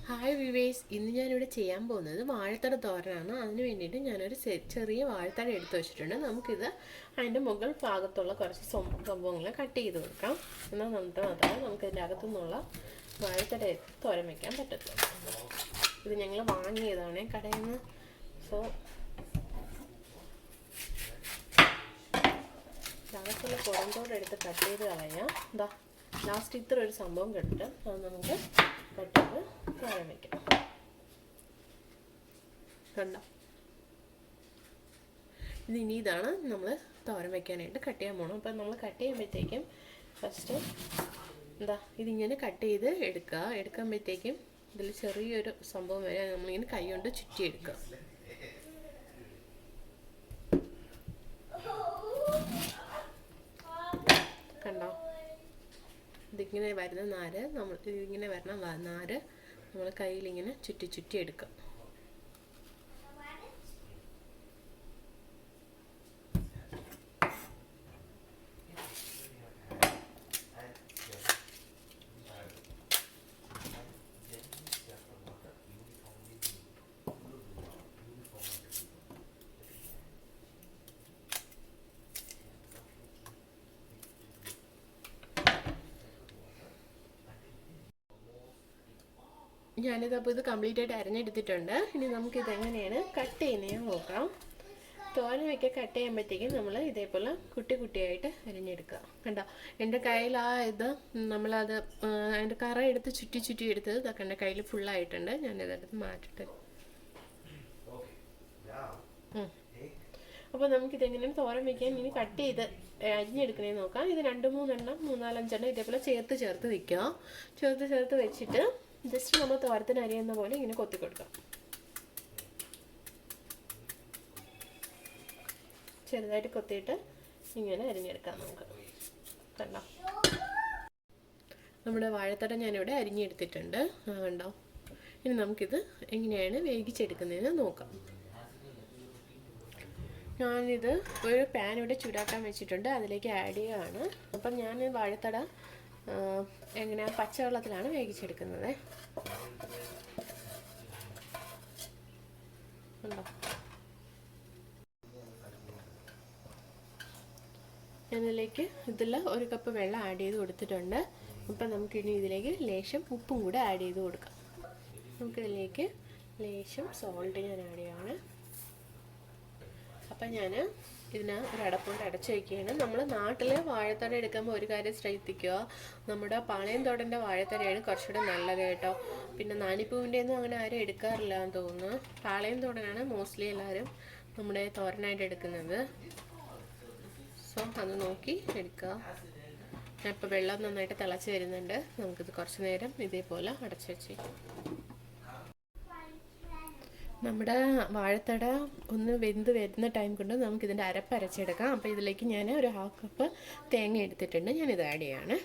Hi വിവേസ്, ഇന്ന് ഞാനിവിടെ ചെയ്യാൻ പോകുന്നത് വാഴത്തട തോരനാണ്. അതിന് വേണ്ടിയിട്ട് ഞാനൊരു ചെറിയ വാഴത്തട എടുത്ത് വെച്ചിട്ടുണ്ട്. നമുക്കിത് അതിൻ്റെ മുകൾ ഭാഗത്തുള്ള കുറച്ച് സംഭവങ്ങൾ കട്ട് ചെയ്ത് കൊടുക്കാം. എന്നാൽ മാത്രമേ നമുക്കിതിൻ്റെ അകത്തുനിന്നുള്ള വാഴത്തട തോരൻ വയ്ക്കാൻ പറ്റത്തുള്ളൂ. ഇത് ഞങ്ങൾ വാങ്ങിയതാണ് കടയിൽ നിന്ന്. സോ അകത്തുള്ള പുറന്തോടെ എടുത്ത് കട്ട് ചെയ്ത് കളയാം. എന്താ ലാസ്റ്റ് ഇത്ര ഒരു സംഭവം കിട്ടും. അത് നമുക്ക് കട്ട് ചെയ്ത് തോരൻ വയ്ക്കാം. കണ്ടോ, ഇതാണ് നമ്മൾ തോരൻ വയ്ക്കാനായിട്ട് കട്ട് ചെയ്യാൻ പോകണം. അപ്പം നമ്മൾ കട്ട് ചെയ്യുമ്പോഴത്തേക്കും ഫസ്റ്റ് ഇതിങ്ങനെ കട്ട് ചെയ്ത് എടുക്കുമ്പോഴത്തേക്കും ഇതിൽ ചെറിയൊരു സംഭവം വരെ നമ്മളിങ്ങനെ കൈ കൊണ്ട് ചുറ്റിയെടുക്കുക. കണ്ടോ, ഇതിങ്ങനെ വരുന്ന നാര് ഇതിങ്ങനെ വരണ നാര് നമ്മൾ കയ്യിലിങ്ങനെ ചുറ്റി എടുക്കുക. ഞാനിതപ്പോൾ ഇത് കംപ്ലീറ്റ് ആയിട്ട് അരിഞ്ഞെടുത്തിട്ടുണ്ട്. ഇനി നമുക്കിത് എങ്ങനെയാണ് കട്ട് ചെയ്യുന്നത് നോക്കാം. തോരൻ വയ്ക്കാൻ കട്ട് ചെയ്യുമ്പോഴത്തേക്കും നമ്മൾ ഇതേപോലെ കുട്ടിയായിട്ട് അരിഞ്ഞെടുക്കുക. കണ്ടോ, എൻ്റെ കയ്യിൽ നമ്മളത് അതിൻ്റെ കറ എടുത്ത് ചുറ്റി എടുത്തത് ഇതൊക്കെ എൻ്റെ കയ്യിൽ ഫുള്ളായിട്ടുണ്ട്. ഞാനിതെടുത്ത് മാറ്റിട്ട് അപ്പോൾ നമുക്കിതെങ്ങനെയാണ് തോരൻ വയ്ക്കാൻ ഇനി കട്ട് ചെയ്ത് അരിഞ്ഞെടുക്കണേ നോക്കാം. ഇത് 2-3 എണ്ണം 3-4-5 എണ്ണം ഇതേപോലെ ചേർത്ത് വെക്കുക. ചേർത്ത് വെച്ചിട്ട് ജസ്റ്റ് നമ്മൾ തോരത്തിന് അരിയുന്ന പോലെ ഇങ്ങനെ കൊത്തി കൊടുക്കാം. ചെറുതായിട്ട് കൊത്തിയിട്ട് ഇങ്ങനെ അരിഞ്ഞെടുക്കാം നമുക്ക്. കണ്ടോ, നമ്മുടെ വാഴത്തട ഞാനിവിടെ അരിഞ്ഞെടുത്തിട്ടുണ്ട്. കണ്ടോ, ഇനി നമുക്കിത് എങ്ങനെയാണ് വേവിച്ചെടുക്കുന്നതെന്ന് നോക്കാം. ഞാനിത് ഒരു പാൻ ഇവിടെ ചൂടാക്കാൻ വെച്ചിട്ടുണ്ട്. അതിലേക്ക് ആഡ് ചെയ്യുകയാണ്. അപ്പം ഞാൻ വാഴത്തട എങ്ങനെ പച്ചവെള്ളത്തിലാണ് വേവിച്ചെടുക്കുന്നത്. ഞാനിതിലേക്ക് ഇതിൽ 1 കപ്പ് വെള്ളം ആഡ് ചെയ്ത് കൊടുത്തിട്ടുണ്ട്. അപ്പം നമുക്കിനി ഇതിലേക്ക് ലേശം ഉപ്പും കൂടെ ആഡ് ചെയ്ത് കൊടുക്കാം. നമുക്കിതിലേക്ക് ലേശം സോൾട്ട് ഞാൻ ആഡ് ചെയ്യാണ്. അപ്പം ഞാൻ ഇതിന് ഒരു അടപ്പുകൊണ്ട് അടച്ചു വയ്ക്കുകയാണ്. നമ്മൾ നാട്ടിൽ വാഴത്തട എടുക്കുമ്പോൾ ഒരു കാര്യം ശ്രദ്ധിക്കുക, നമ്മുടെ പാളയംതോടൻ്റെ വാഴത്തടയാണ് കുറച്ചുകൂടെ നല്ലത് കേട്ടോ. പിന്നെ നാണിപ്പൂവിൻ്റെ ഒന്നും അങ്ങനെ ആരും എടുക്കാറില്ല എന്ന് തോന്നുന്നു. പാളയംതോടനാണ് മോസ്റ്റ്ലി എല്ലാവരും നമ്മുടെ തോരനായിട്ട് എടുക്കുന്നത്. സോ അത് നോക്കി എടുക്കുക. ഞാൻ ഇപ്പോൾ വെള്ളം നന്നായിട്ട് തിളച്ച് വരുന്നുണ്ട്. നമുക്കിത് കുറച്ച് നേരം ഇതേപോലെ അടച്ചു വെച്ചേക്കാം. നമ്മുടെ വാഴത്തട ഒന്ന് വെന്ത് വരുന്ന ടൈം കൊണ്ട് നമുക്കിതിൻ്റെ അരപ്പ് അരച്ചെടുക്കാം. അപ്പോൾ ഇതിലേക്ക് ഞാൻ ഒരു 1/2 കപ്പ് തേങ്ങ എടുത്തിട്ടുണ്ട്. ഞാനിത് ആഡ് ചെയ്യാണ്.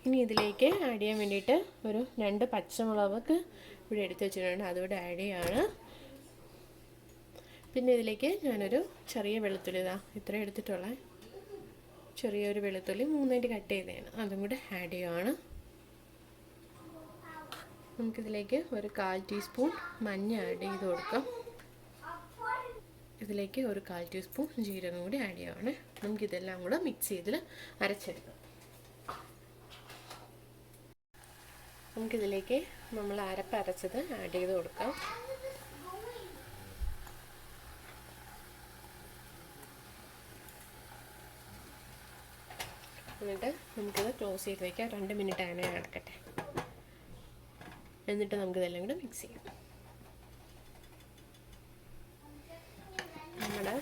ഇനി ഇതിലേക്ക് ആഡ് ചെയ്യാൻ വേണ്ടിയിട്ട് ഒരു 2 പച്ചമുളക് ഇവിടെ എടുത്ത് വെച്ചിട്ടുണ്ട്. അതുകൂടെ ആഡ് ചെയ്യാണ്. പിന്നെ ഇതിലേക്ക് ഞാനൊരു ചെറിയ വെളുത്തുള്ളി ഇത്ര എടുത്തിട്ടുള്ള ചെറിയൊരു വെളുത്തുള്ളി 3 കട്ട് ചെയ്തതാണ്. അതും കൂടെ ആഡ് ചെയ്യുകയാണ്. നമുക്കിതിലേക്ക് ഒരു 1/4 ടീസ്പൂൺ മഞ്ഞ ആഡ് ചെയ്ത് കൊടുക്കാം. ഇതിലേക്ക് ഒരു 1/4 ടീസ്പൂൺ ജീരകം കൂടി ആഡ് ചെയ്യുകയാണ്. നമുക്കിതെല്ലാം കൂടെ മിക്സ് ചെയ്ത് അരച്ചെടുക്കാം. നമുക്കിതിലേക്ക് നമ്മൾ അരച്ചത് ആഡ് ചെയ്ത് കൊടുക്കാം. എന്നിട്ട് നമുക്കിത് ക്ലോസ് ചെയ്ത് വയ്ക്കാം. 2 മിനിറ്റ് അങ്ങനെ നടക്കട്ടെ. എന്നിട്ട് നമുക്കിതെല്ലാം കൂടെ മിക്സ് ചെയ്യാം. നമ്മുടെ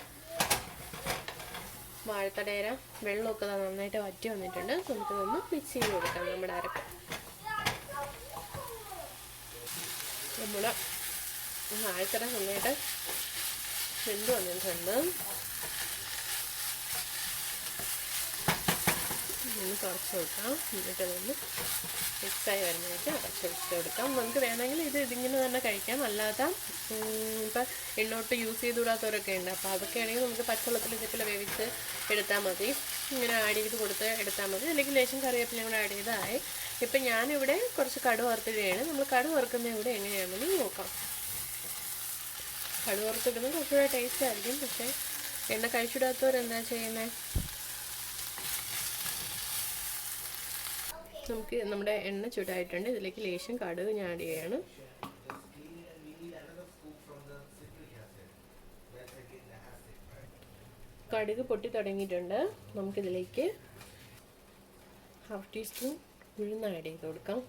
വാഴത്തടേര വെള്ളമൊക്കെ നന്നായിട്ട് വറ്റി വന്നിട്ടുണ്ട്. നമുക്കിതൊന്ന് മിക്സ് ചെയ്ത് കൊടുക്കാം. നമ്മുടെ അരപ്പ് നമ്മുടെ വാഴത്തട നന്നായിട്ട് വെന്ത് വന്നിട്ടുണ്ട്. കുറച്ച് കൊടുക്കാം. എന്നിട്ട് അതൊന്ന് മിക്സായി വരുന്നതായിട്ട് അടച്ച് വെച്ച് കൊടുക്കാം. നമുക്ക് വേണമെങ്കിൽ ഇതിങ്ങനെ തന്നെ കഴിക്കാം. അല്ലാതെ ഇപ്പം എണ്ണോട്ട് യൂസ് ചെയ്തുകൂടാത്തവരൊക്കെ ഉണ്ട്. അപ്പോൾ അതൊക്കെ ആണെങ്കിൽ നമുക്ക് പച്ചവെള്ളത്തിൽ ഇതേപോലെ വേവിച്ച് എടുത്താൽ മതി. ഇങ്ങനെ ആഡ് ചെയ്ത് കൊടുത്ത് എടുത്താൽ മതി. അല്ലെങ്കിൽ ലേശം കറിവേപ്പിലയും കൂടെ ആഡ് ചെയ്തായി. ഇപ്പം ഞാനിവിടെ കുറച്ച് കടുക് വറുത്തിടുകയാണ്. നമ്മൾ കടുക് വറുക്കുന്നത് ഇവിടെ എങ്ങനെയാണെന്ന് നോക്കാം. കടുക് വറുത്തിടുന്നത് കുറച്ചുകൂടെ ടേസ്റ്റ് ആയിരിക്കും. പക്ഷേ എണ്ണ കഴിച്ചിടാത്തവരെന്താ ചെയ്യുന്നത്? നമുക്ക് നമ്മുടെ എണ്ണ ചൂടായിട്ടുണ്ട്. ഇതിലേക്ക് ലേശം കടുക് ഞാൻ ആഡ് ചെയ്യാണ്. കടുക് പൊട്ടി തുടങ്ങിയിട്ടുണ്ട്. നമുക്കിതിലേക്ക് 1/2 ടീസ്പൂൺ ഉഴുന്ന് ആഡ് ചെയ്ത് കൊടുക്കാം.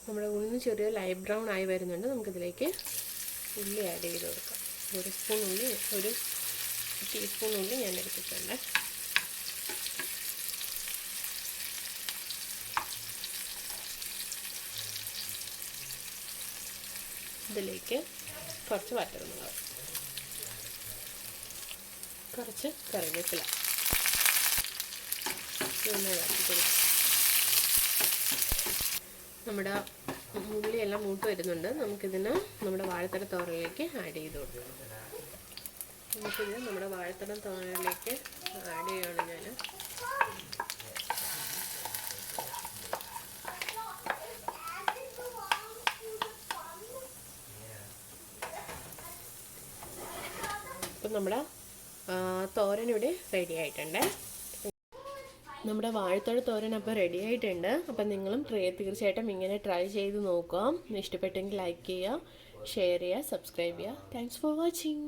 നമ്മുടെ ഉഴുന്ന് ചെറിയ ലൈറ്റ് ബ്രൗൺ ആയി വരുന്നുണ്ട്. നമുക്കിതിലേക്ക് ഉള്ളി ആഡ് ചെയ്ത് കൊടുക്കാം. 1 സ്പൂൺ ഉള്ളി, 1 ടീസ്പൂൺ ഉള്ളി ഞാൻ എടുത്തിട്ടുണ്ട്. ഇതിലേക്ക് കുറച്ച് വറ്റൽമുളക്, കുറച്ച് കറിവേപ്പില ഇളക്കി കൊടുക്കും. നമ്മുടെ ഉള്ളിയെല്ലാം മൂട്ട് വരുന്നുണ്ട്. നമുക്കിതിന് നമ്മുടെ വാഴത്തട തോരനിലേക്ക് ആഡ് ചെയ്ത് കൊടുക്കാം. നമുക്കിത് നമ്മുടെ വാഴത്തട തോരനിലേക്ക് ആഡ് ചെയ്യുകയാണ് ഞാൻ. അപ്പം നമ്മുടെ തോരൻ ഇവിടെ റെഡി ആയിട്ടുണ്ട്. നമ്മുടെ വാഴത്തോട് തോരൻ അപ്പോൾ റെഡി ആയിട്ടുണ്ട്. അപ്പം നിങ്ങളും തീർച്ചയായിട്ടും ഇങ്ങനെ ട്രൈ ചെയ്ത് നോക്കുക. ഇഷ്ടപ്പെട്ടെങ്കിൽ ലൈക്ക് ചെയ്യുക, ഷെയർ ചെയ്യുക, സബ്സ്ക്രൈബ് ചെയ്യുക. Thanks for watching.